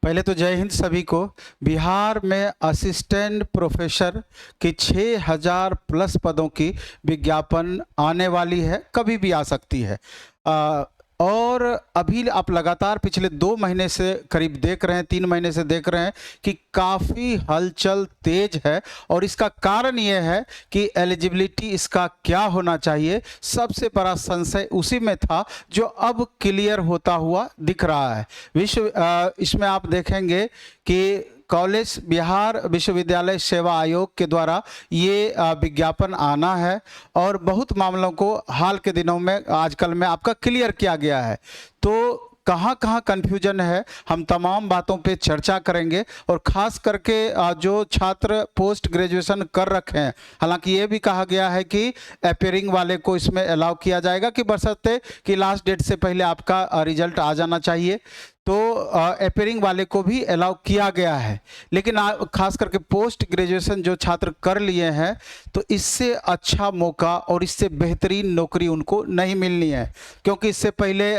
पहले तो जय हिंद सभी को। बिहार में असिस्टेंट प्रोफेसर की 6000 प्लस पदों की विज्ञापन आने वाली है, कभी भी आ सकती है। और अभी आप लगातार पिछले 2 महीने से करीब देख रहे हैं, 3 महीने से देख रहे हैं कि काफ़ी हलचल तेज है। और इसका कारण ये है कि एलिजिबिलिटी इसका क्या होना चाहिए, सबसे बड़ा संशय उसी में था, जो अब क्लियर होता हुआ दिख रहा है। इसमें आप देखेंगे कि कॉलेज बिहार विश्वविद्यालय सेवा आयोग के द्वारा ये विज्ञापन आना है और बहुत मामलों को हाल के दिनों में आजकल में आपका क्लियर किया गया है। तो कहाँ कहाँ कन्फ्यूजन है, हम तमाम बातों पे चर्चा करेंगे। और ख़ास करके जो छात्र पोस्ट ग्रेजुएशन कर रखे हैं, हालांकि ये भी कहा गया है कि अपेयरिंग वाले को इसमें अलाउ किया जाएगा कि बशर्ते कि लास्ट डेट से पहले आपका रिजल्ट आ जाना चाहिए, तो अपेयरिंग वाले को भी अलाउ किया गया है। लेकिन खास करके पोस्ट ग्रेजुएशन जो छात्र कर लिए हैं, तो इससे अच्छा मौका और इससे बेहतरीन नौकरी उनको नहीं मिलनी है, क्योंकि इससे पहले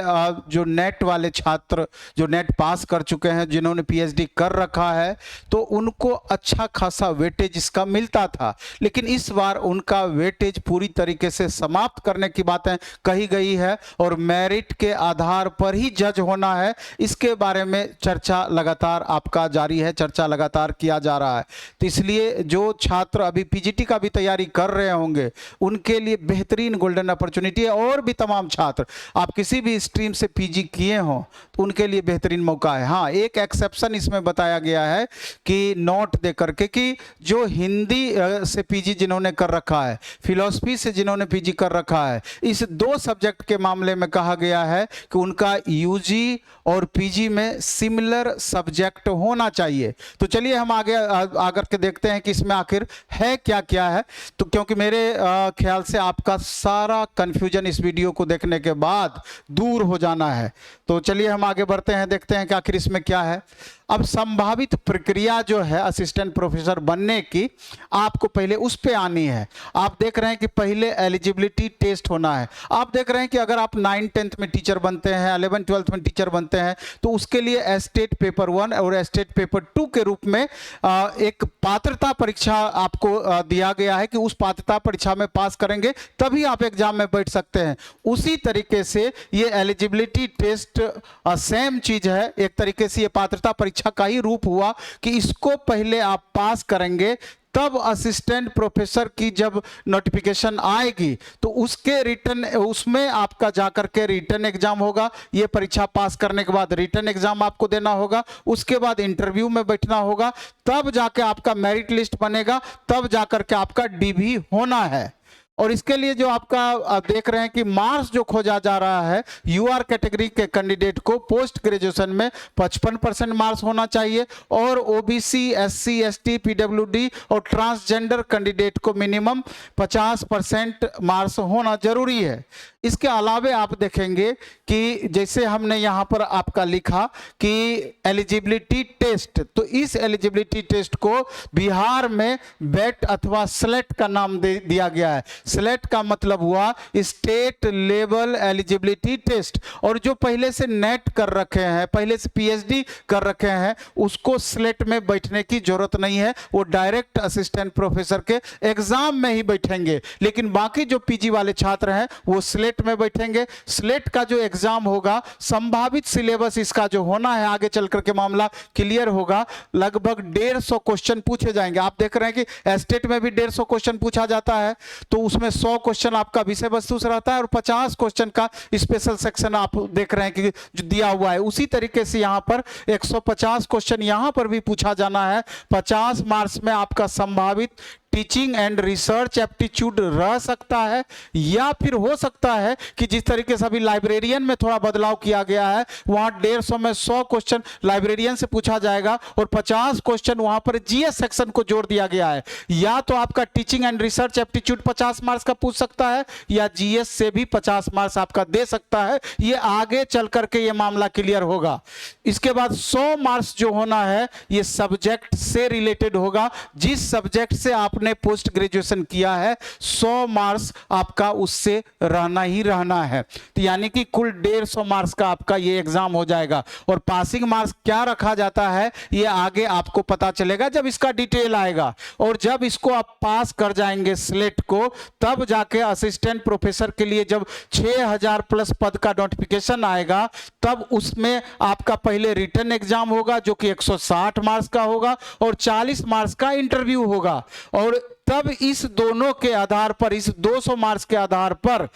जो नेट वाले छात्र जो नेट पास कर चुके हैं, जिन्होंने पीएचडी कर रखा है, तो उनको अच्छा खासा वेटेज इसका मिलता था। लेकिन इस बार उनका वेटेज पूरी तरीके से समाप्त करने की बातें कही गई है और मेरिट के आधार पर ही जज होना है। इसके बारे में चर्चा लगातार आपका जारी है, चर्चा लगातार किया जा रहा है। तो इसलिए जो छात्र अभी पीजीटी का भी तैयारी कर रहे होंगे, उनके लिए बेहतरीन गोल्डन अपॉर्चुनिटी है। और भी तमाम छात्र, आप किसी भी स्ट्रीम से पीजी किए हों, तो उनके लिए बेहतरीन मौका है। हाँ, एक एक्सेप्शन इसमें बताया गया है कि नोट दे करके कि जो हिंदी से पीजी जिन्होंने कर रखा है, फिलॉसफी से जिन्होंने पीजी कर रखा है, इस 2 सब्जेक्ट के मामले में कहा गया है कि उनका यूजी और पीजी में सिमिलर सब्जेक्ट होना चाहिए। तो चलिए हम आगे आकर के देखते हैं कि इसमें आखिर है क्या क्या है। तो क्योंकि मेरे ख्याल से आपका सारा कंफ्यूजन इस वीडियो को देखने के बाद दूर हो जाना है। तो चलिए हम आगे बढ़ते हैं, देखते हैं कि आखिर इसमें क्या है। अब संभावित प्रक्रिया जो है असिस्टेंट प्रोफेसर बनने की, आपको पहले उस पे आनी है। आप देख रहे हैं कि पहले एलिजिबिलिटी टेस्ट होना है। आप देख रहे हैं कि अगर आप 9th-10th में टीचर बनते हैं, 11th-12th में टीचर बनते हैं, तो उसके लिए एस्टेट पेपर 1 और एस्टेट पेपर 2 के रूप में एक पात्रता परीक्षा आपको दिया गया है कि उस पात्रता परीक्षा में पास करेंगे तभी आप एग्जाम में बैठ सकते हैं। उसी तरीके से ये एलिजिबिलिटी टेस्ट सेम चीज है, एक तरीके से ये पात्रता परीक्षा का ही रूप हुआ कि इसको पहले आप पास करेंगे, तब असिस्टेंट प्रोफेसर की जब नोटिफिकेशन आएगी तो उसके रिटर्न, उसमें आपका जाकर के रिटर्न एग्जाम होगा। ये परीक्षा पास करने के बाद रिटर्न एग्जाम आपको देना होगा, उसके बाद इंटरव्यू में बैठना होगा, तब जाके आपका मेरिट लिस्ट बनेगा, तब जाकर के आपका डीवी होना है। और इसके लिए जो आपका देख रहे हैं कि मार्क्स जो खोजा जा रहा है, यूआर कैटेगरी के कैंडिडेट को पोस्ट ग्रेजुएशन में 55% मार्क्स होना चाहिए और ओबीसी, एससी, एसटी, पीडब्ल्यूडी और ट्रांसजेंडर कैंडिडेट को मिनिमम 50% मार्क्स होना जरूरी है। इसके अलावे आप देखेंगे कि जैसे हमने यहाँ पर आपका लिखा कि एलिजिबिलिटी टेस्ट, तो इस एलिजिबिलिटी टेस्ट को बिहार में बेट अथवा स्लेट का नाम दिया गया है। स्लेट का मतलब हुआ स्टेट लेवल एलिजिबिलिटी टेस्ट। और जो पहले से नेट कर रखे हैं, पहले से पीएचडी कर रखे हैं, उसको स्लेट में बैठने की जरूरत नहीं है, वो डायरेक्ट असिस्टेंट प्रोफेसर के एग्जाम में ही बैठेंगे। लेकिन बाकी जो पीजी वाले छात्र हैं वो स्लेट में बैठेंगे। स्लेट का जो एग्जाम होगा, संभावित सिलेबस इसका जो होना है, आगे चल करके मामला क्लियर होगा। लगभग 150 क्वेश्चन पूछे जाएंगे। आप देख रहे हैं कि एस्टेट में भी 150 क्वेश्चन पूछा जाता है, तो उसमें 100 क्वेश्चन आपका विषय वस्तु से रहता है और 50 क्वेश्चन का स्पेशल सेक्शन आप देख रहे हैं कि जो दिया हुआ है। उसी तरीके से यहां पर 150 क्वेश्चन यहां पर भी पूछा जाना है। 50 मार्क्स में आपका संभावित टीचिंग एंड रिसर्च एप्टीट्यूड रह सकता है, या फिर हो सकता है कि जिस तरीके से अभी लाइब्रेरियन में थोड़ा बदलाव किया गया है, वहां 150 में 100 क्वेश्चन लाइब्रेरियन से पूछा जाएगा और 50 क्वेश्चन वहां पर जीएस सेक्शन को जोड़ दिया गया है। या तो आपका teaching and research aptitude 50 marks का पूछ सकता है, या जीएस से भी 50 मार्क्स आपका दे सकता है। ये आगे चल करके ये मामला क्लियर होगा। इसके बाद 100 मार्क्स जो होना है, ये सब्जेक्ट से रिलेटेड होगा। जिस सब्जेक्ट से आपने आपने पोस्ट ग्रेजुएशन किया है 100 मार्क्स आपका उससे रहना ही रहना है। तो यानी कि कुल 150 मार्क्स का आपका ये एग्जाम हो जाएगा। और पासिंग मार्क्स क्या रखा जाता है ये आगे आपको पता चलेगा जब इसका डिटेल आएगा। और जब इसको आप पास कर जाएंगे स्लेट को, तब जाके असिस्टेंट प्रोफेसर के लिए जब 6000 प्लस पद का नोटिफिकेशन आएगा, तब उसमें आपका पहले रिटन एग्जाम होगा जो कि 160 मार्क्स का होगा और 40 मार्क्स का इंटरव्यू होगा। और तब इस दोनों के आधार पर, इस 200 मार्क्स के आधार पर,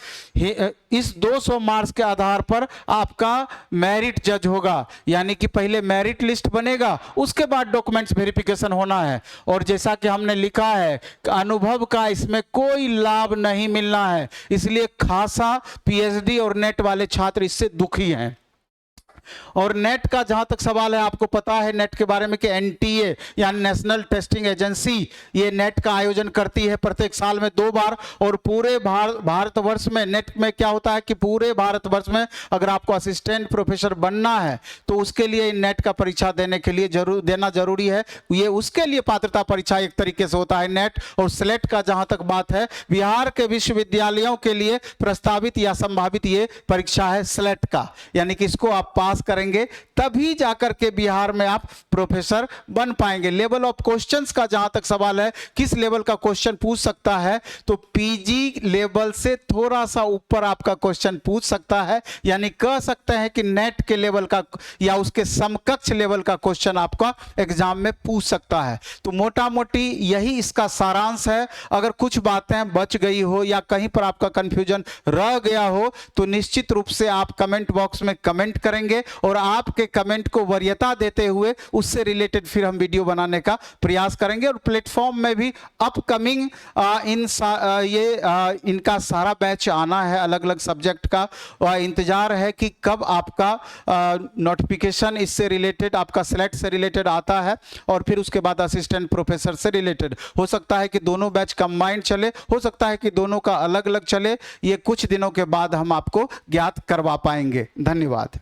इस 200 मार्क्स के आधार पर आपका मेरिट जज होगा। यानी कि पहले मेरिट लिस्ट बनेगा, उसके बाद डॉक्यूमेंट्स वेरिफिकेशन होना है। और जैसा कि हमने लिखा है, अनुभव का इसमें कोई लाभ नहीं मिलना है, इसलिए खासा पीएचडी और नेट वाले छात्र इससे दुखी हैं। और नेट का जहां तक सवाल है, आपको पता है नेट के बारे में कि एनटीए यानी नेशनल टेस्टिंग एजेंसी ये नेट का आयोजन करती है प्रत्येक साल में 2 बार। और पूरे भारतवर्ष में नेट में क्या होता है कि पूरे भारतवर्ष में अगर आपको असिस्टेंट प्रोफेसर बनना है तो उसके लिए नेट का परीक्षा देने के लिए देना जरूरी है। ये उसके लिए पात्रता परीक्षा एक तरीके से होता है नेट। और स्लेट का जहां तक बात है, बिहार के विश्वविद्यालयों के लिए प्रस्तावित या संभावित ये परीक्षा है स्लेट का। यानी कि इसको आप पास करेंगे तभी जाकर के बिहार में आप प्रोफेसर बन पाएंगे। लेवल ऑफ क्वेश्चंस का जहां तक सवाल है, किस लेवल का क्वेश्चन पूछ सकता है, तो पीजी लेवल से थोड़ा सा ऊपर आपका क्वेश्चन पूछ सकता है। यानी कह सकते हैं कि नेट के लेवल का या उसके समकक्ष लेवल का क्वेश्चन आपका एग्जाम में पूछ सकता है। तो मोटा मोटी यही इसका सारांश है। अगर कुछ बातें बच गई हो या कहीं पर आपका कंफ्यूजन रह गया हो तो निश्चित रूप से आप कमेंट बॉक्स में कमेंट करेंगे और आपके कमेंट को वरीयता देते हुए उससे रिलेटेड फिर हम वीडियो बनाने का प्रयास करेंगे। और प्लेटफॉर्म में भी अपकमिंग इनका सारा बैच आना है अलग अलग सब्जेक्ट का। इंतजार है कि कब आपका नोटिफिकेशन इससे रिलेटेड, आपका सेलेक्ट से रिलेटेड आता है और फिर उसके बाद असिस्टेंट प्रोफेसर से रिलेटेड। हो सकता है कि दोनों बैच कंबाइंड चले, हो सकता है कि दोनों का अलग अलग चले। ये कुछ दिनों के बाद हम आपको ज्ञात करवा पाएंगे। धन्यवाद।